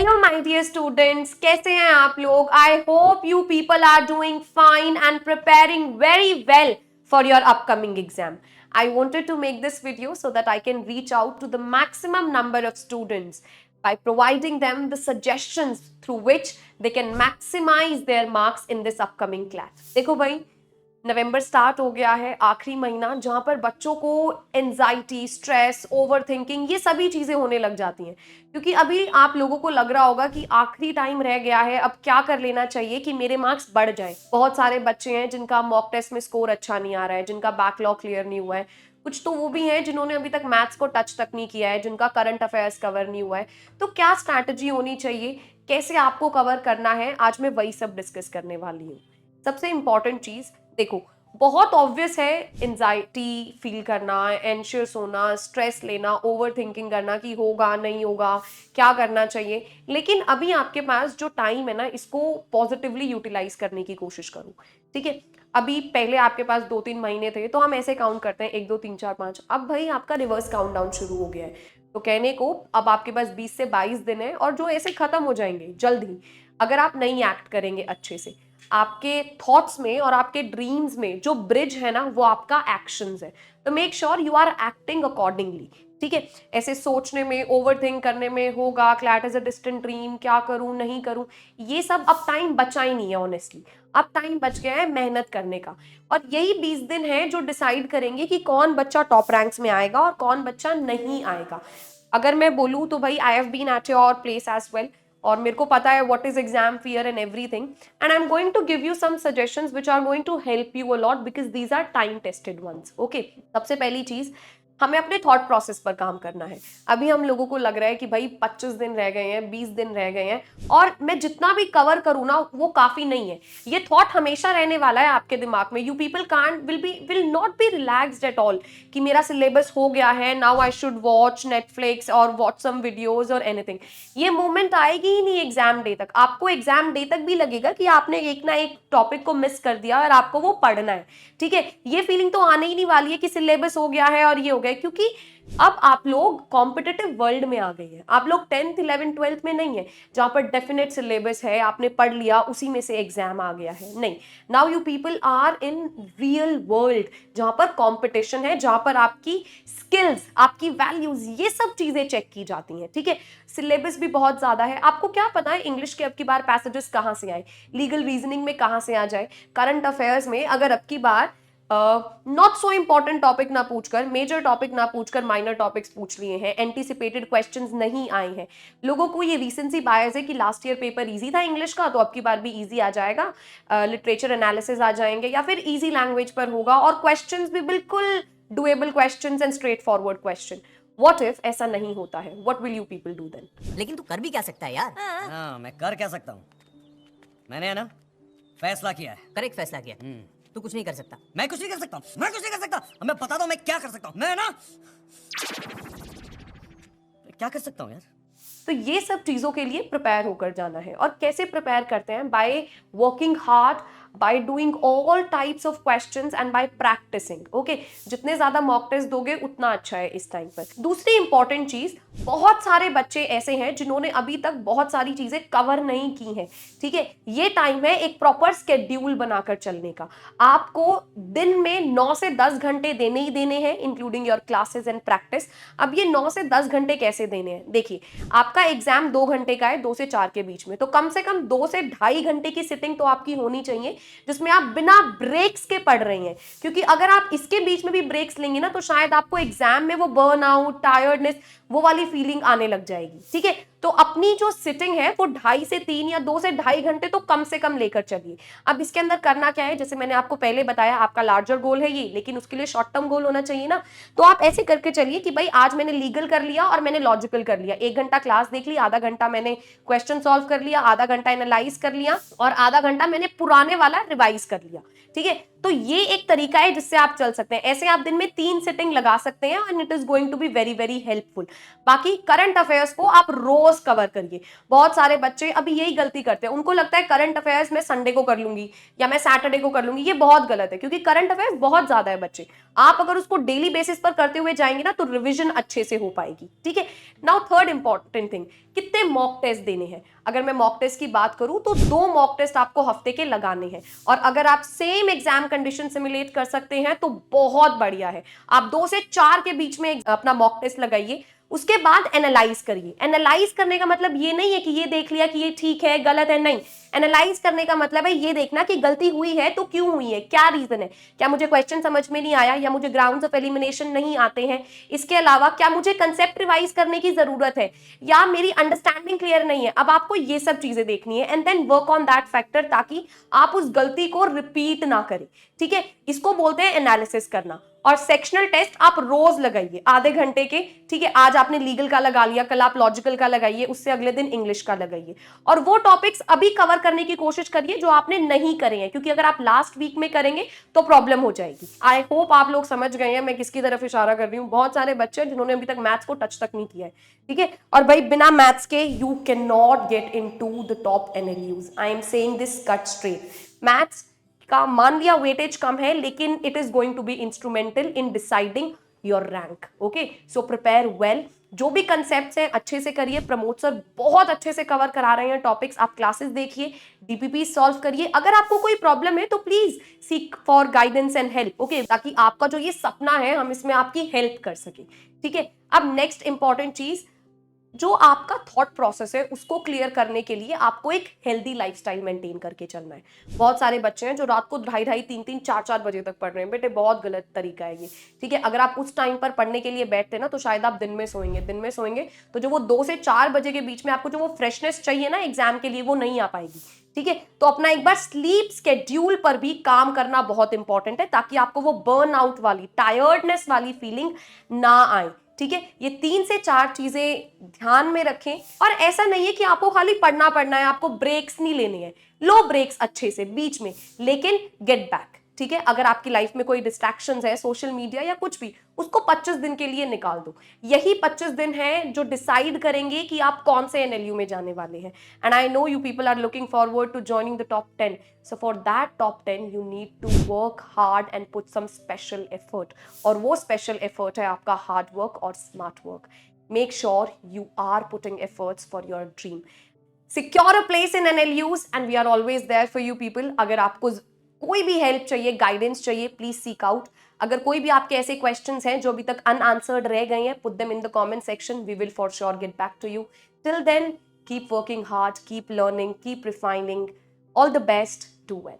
Hello my dear students, कैसे हैं आप लोग? I hope you people are doing fine and preparing very well for your upcoming exam. I wanted to make this video so that I can reach out to the maximum number of students by providing them the suggestions through which they can maximize their marks in this upcoming class. देखो भाई, नवंबर start हो गया है, आखिरी महीना, जहां पर बच्चों को एंजाइटी, स्ट्रेस, ओवर थिंकिंग, ये सभी चीजें होने लग जाती हैं। क्योंकि अभी आप लोगों को लग रहा होगा कि आखिरी टाइम रह गया है, अब क्या कर लेना चाहिए कि मेरे मार्क्स बढ़ जाएं। बहुत सारे बच्चे हैं जिनका मॉक टेस्ट में स्कोर अच्छा नहीं आ रहा है, जिनका बैकलॉग क्लियर नहीं हुआ है। कुछ तो वो भी हैं जिन्होंने अभी तक मैथ्स को टच तक नहीं किया है, जिनका करंट अफेयर्स कवर नहीं हुआ है। तो क्या स्ट्रैटेजी होनी चाहिए, कैसे आपको कवर करना है, आज मैं वही सब डिस्कस करने वाली हूँ। सबसे इंपॉर्टेंट चीज देखो, बहुत ऑब्वियस है एंजाइटी फील करना, एंशियस होना, स्ट्रेस लेना, ओवर थिंकिंग करना कि होगा नहीं होगा, क्या करना चाहिए। लेकिन अभी आपके पास जो टाइम है ना, इसको पॉजिटिवली यूटिलाइज करने की कोशिश करो, ठीक है। अभी पहले आपके पास 2-3 महीने थे तो हम ऐसे काउंट करते हैं 1 2 3 4 5। अब भाई आपका रिवर्स काउंटडाउन शुरू हो गया है। तो कहने को अब आपके पास 20 से 22 दिन है और जो ऐसे खत्म हो जाएंगे जल्द ही, अगर आप नहीं एक्ट करेंगे अच्छे से। आपके थॉट्स में और आपके ड्रीम्स में जो ब्रिज है ना, वो आपका एक्शंस है। तो make sure you are acting accordingly, ठीक है। ऐसे सोचने में, ओवर थिंक करने में, होगा CLAT is a distant dream, क्या करूं नहीं करूं, ये सब अब टाइम बचा ही नहीं है ऑनेस्टली। अब टाइम बच गया है मेहनत करने का। और यही 20 दिन है जो डिसाइड करेंगे कि कौन बच्चा टॉप रैंक्स में आएगा और कौन बच्चा नहीं आएगा। अगर मैं बोलूँ तो भाई I have been at your place as well, और मेरे को पता है what is exam fear and everything, and I am going to give you some suggestions which are going to help you a lot because these are time tested ones. Okay, सबसे पहली चीज, हमें अपने थॉट प्रोसेस पर काम करना है। अभी हम लोगों को लग रहा है कि भाई 25 दिन रह गए हैं, 20 दिन रह गए हैं और मैं जितना भी कवर करूँ ना वो काफी नहीं है। ये थॉट हमेशा रहने वाला है आपके दिमाग में। You people can't will not be relaxed at all कि मेरा सिलेबस हो गया है, now I should watch Netflix और वॉच सम वीडियोज और एनीथिंग। ये मोमेंट आएगी ही नहीं एग्जाम डे तक। आपको एग्जाम डे तक भी लगेगा कि आपने एक ना एक टॉपिक को मिस कर दिया और आपको वो पढ़ना है, ठीक है। ये फीलिंग तो आने ही नहीं वाली है कि सिलेबस हो गया है और ये हो गया, क्योंकि अब आप लोग कॉम्पिटिटिव वर्ल्ड में आ गए हैं। आप लोग 10th 11th 12th में नहीं है जहां पर डेफिनेट सिलेबस है, आपने पढ़ लिया उसी में से एग्जाम आ गया है। नहीं, now you people are in real world जहां पर कंपटीशन है, जहां पर आपकी स्किल्स, आपकी वैल्यूज, ये सब चीजें चेक की जाती हैं, ठीक है। सिलेबस भी बहुत ज्यादा है। आपको क्या पता है इंग्लिश के अब की बार पैसेजेस कहां से आए, लीगल रीजनिंग में कहां से आ जाए, करंट अफेयर्स में अगर अब की बार नॉट सो इंपॉर्टेंट टॉपिक ना पूछकर, मेजर टॉपिक ना पूछकर माइनर टॉपिक्स पूछ लिए हैं, एंटीसिपेटेड क्वेश्चंस नहीं आए हैं। लोगों को ये रीसेंसी बायस है कि लास्ट ईयर पेपर इजी था इंग्लिश का, तो अब की बार भी इजी आ जाएगा, लिटरेचर एनालिसिस आ जाएंगे या फिर इजी लैंग्वेज पर होगा और क्वेश्चंस भी बिल्कुल doable questions and straightforward question. What if ऐसा नहीं होता है? What will you people do then? लेकिन तू कर भी क्या सकता है यार? हाँ, मैं कर क्या सकता हूँ? मैंने है ना फैसला किया है। करेक्ट फैसला किया। तू कुछ नहीं कर सकता। मैं कुछ नहीं कर सकता हूँ, मैं कुछ नहीं कर सकता। मैं बताता हूँ मैं क्या कर सकता हूँ। मैं ना क्या कर सकता हूँ यार? तो ये सब चीजों के लिए प्रिपेयर होकर जाना है। और कैसे प्रिपेयर करते हैं? By working hard, by doing all types of questions and by practising. Okay, जितने ज्यादा मॉक टेस्ट दोगे उतना अच्छा है इस टाइम पर। दूसरी इंपॉर्टेंट चीज, बहुत सारे बच्चे ऐसे हैं जिन्होंने अभी तक बहुत सारी चीजें कवर नहीं की हैं, ठीक है। ये टाइम है एक प्रॉपर स्केड्यूल बनाकर चलने का। आपको दिन में 9 से 10 घंटे देने ही देने हैं, including your classes and practice. अब ये 9 से 10 घंटे कैसे देने हैं? देखिए, आपका एग्जाम 2 घंटे का है, 2 से 4 के बीच में, तो कम से कम 2 से ढाई घंटे की सिटिंग तो आपकी होनी चाहिए जिसमें आप बिना ब्रेक्स के पढ़ रही हैं। क्योंकि अगर आप इसके बीच में भी ब्रेक्स लेंगे ना, तो शायद आपको एग्जाम में वो बर्न आउट, टायर्डनेस, वो वाली फीलिंग आने लग जाएगी, ठीक है। तो अपनी जो सिटिंग है वो 2.5 से 3 या 2 से ढाई घंटे तो कम से कम लेकर चलिए। अब इसके अंदर करना क्या है, जैसे मैंने आपको पहले बताया, आपका लार्जर गोल है ये, लेकिन उसके लिए शॉर्ट टर्म गोल होना चाहिए ना। तो आप ऐसे करके चलिए कि भाई आज मैंने लीगल कर लिया और मैंने लॉजिकल कर लिया, 1 घंटा क्लास देख ली, आधा घंटा मैंने क्वेश्चन सॉल्व कर लिया, आधा घंटा एनालाइज कर लिया और आधा घंटा मैंने पुराने वाला रिवाइज कर लिया, ठीक है। तो ये एक तरीका है जिससे आप चल सकते हैं। ऐसे आप दिन में 3 सिटिंग लगा सकते हैं and it is going to be very very helpful. बाकी करंट अफेयर्स को आप रोज कवर करिए। बहुत सारे बच्चे अभी यही गलती करते हैं, उनको लगता है करंट अफेयर्स मैं संडे को कर लूंगी या मैं सैटरडे को कर लूंगी। ये बहुत गलत है, क्योंकि करंट अफेयर्स बहुत ज्यादा है बच्चे। आप अगर उसको डेली बेसिस पर करते हुए जाएंगे ना तो रिविजन अच्छे से हो पाएगी। ठीक है, नाउ थर्ड इंपॉर्टेंट थिंग, कितने मॉक टेस्ट देने हैं। अगर मैं मॉक टेस्ट की बात करूं तो 2 मॉक टेस्ट आपको हफ्ते के लगाने हैं, और अगर आप सेम एग्जाम कंडीशन सिमुलेट कर सकते हैं तो बहुत बढ़िया है। आप 2 से 4 के बीच में अपना मॉक टेस्ट लगाइए, उसके बाद एनालाइज करिए। एनालाइज करने का मतलब ये नहीं है कि ये देख लिया कि ये ठीक है गलत है, नहीं। एनालाइज करने का मतलब है ये देखना कि गलती हुई है तो क्यों हुई है, क्या रीजन है, क्या मुझे क्वेश्चन समझ में नहीं आया, या मुझे ग्राउंड्स ऑफ एलिमिनेशन नहीं आते हैं, इसके अलावा क्या मुझे कंसेप्ट रिवाइज करने की जरूरत है, या मेरी अंडरस्टैंडिंग क्लियर नहीं है। अब आपको ये सब चीजें देखनी है and then work on that factor, ताकि आप उस गलती को रिपीट ना करें। ठीक है, इसको बोलते हैं एनालिसिस करना। और सेक्शनल टेस्ट आप रोज लगाइए आधे घंटे के। ठीक है, आज आपने लीगल का लगा लिया, कल आप लॉजिकल का लगाइए, उससे अगले दिन इंग्लिश का लगाइए। और वो टॉपिक्स अभी कवर करने की कोशिश करिए जो आपने नहीं करे हैं, क्योंकि अगर आप लास्ट वीक में करेंगे तो प्रॉब्लम हो जाएगी। आई होप आप लोग समझ गए हैं मैं किसकी तरफ इशारा कर रही हूँ। बहुत सारे बच्चे जिन्होंने अभी तक मैथ्स को टच तक नहीं किया है। ठीक है, और भाई बिना मैथ्स के you can not get into the top NLUs. I am saying this cut straight. Maths का मान लिया वेटेज कम है, लेकिन it is going to be instrumental in deciding your rank. Okay, so prepare well. जो भी concepts हैं अच्छे से करिए। प्रमोद सर बहुत अच्छे से कवर करा रहे हैं टॉपिक्स, आप क्लासेस देखिए, डीपीपी सॉल्व करिए। अगर आपको कोई प्रॉब्लम है तो please seek for guidance and help. Okay, ताकि आपका जो ये सपना है हम इसमें आपकी हेल्प कर सके। ठीक है, अब नेक्स्ट इंपॉर्टेंट चीज, जो आपका थॉट प्रोसेस है उसको क्लियर करने के लिए आपको एक हेल्दी लाइफस्टाइल मेंटेन करके चलना है। बहुत सारे बच्चे हैं जो रात को 2:30, 3-3, 4-4 बजे तक पढ़ रहे हैं। बेटे बहुत गलत तरीका है ये। ठीक है, अगर आप उस टाइम पर पढ़ने के लिए बैठते ना तो शायद आप दिन में सोएंगे तो जो वो 2 से 4 बजे के बीच में आपको जो वो फ्रेशनेस चाहिए ना एग्जाम के लिए, वो नहीं आ पाएगी। ठीक है, तो अपना एक बार स्लीप स्केड्यूल पर भी काम करना बहुत इंपॉर्टेंट है, ताकि आपको वो बर्न आउट वाली, टायर्डनेस वाली फीलिंग ना आए। ठीक है, ये 3 से 4 चीजें ध्यान में रखें। और ऐसा नहीं है कि आपको खाली पढ़ना है, आपको ब्रेक्स नहीं लेने हैं। लो ब्रेक्स अच्छे से बीच में, लेकिन गेट बैक। ठीक है, अगर आपकी लाइफ में कोई डिस्ट्रैक्शंस है, सोशल मीडिया या कुछ भी, उसको 25 दिन के लिए निकाल दो। यही 25 दिन है जो डिसाइड करेंगे कि आप कौन से एनएलयू में जाने वाले हैं। And I know you people are looking forward to joining the top 10. So for that top 10 you need to work hard and put some special effort. और वो special effort है आपका hard work और smart work. Make sure you are putting efforts for your dream. Secure a place in NLUs and we are always there for you people. अगर आपको कोई भी help चाहिए, गाइडेंस चाहिए, प्लीज सीक आउट। अगर कोई भी आपके ऐसे क्वेश्चंस हैं जो अभी तक अनआंसर्ड रह गए हैं, put them in the comment section, we will for sure get back to you. Till then, keep working hard, keep learning, keep refining. All the best, do well.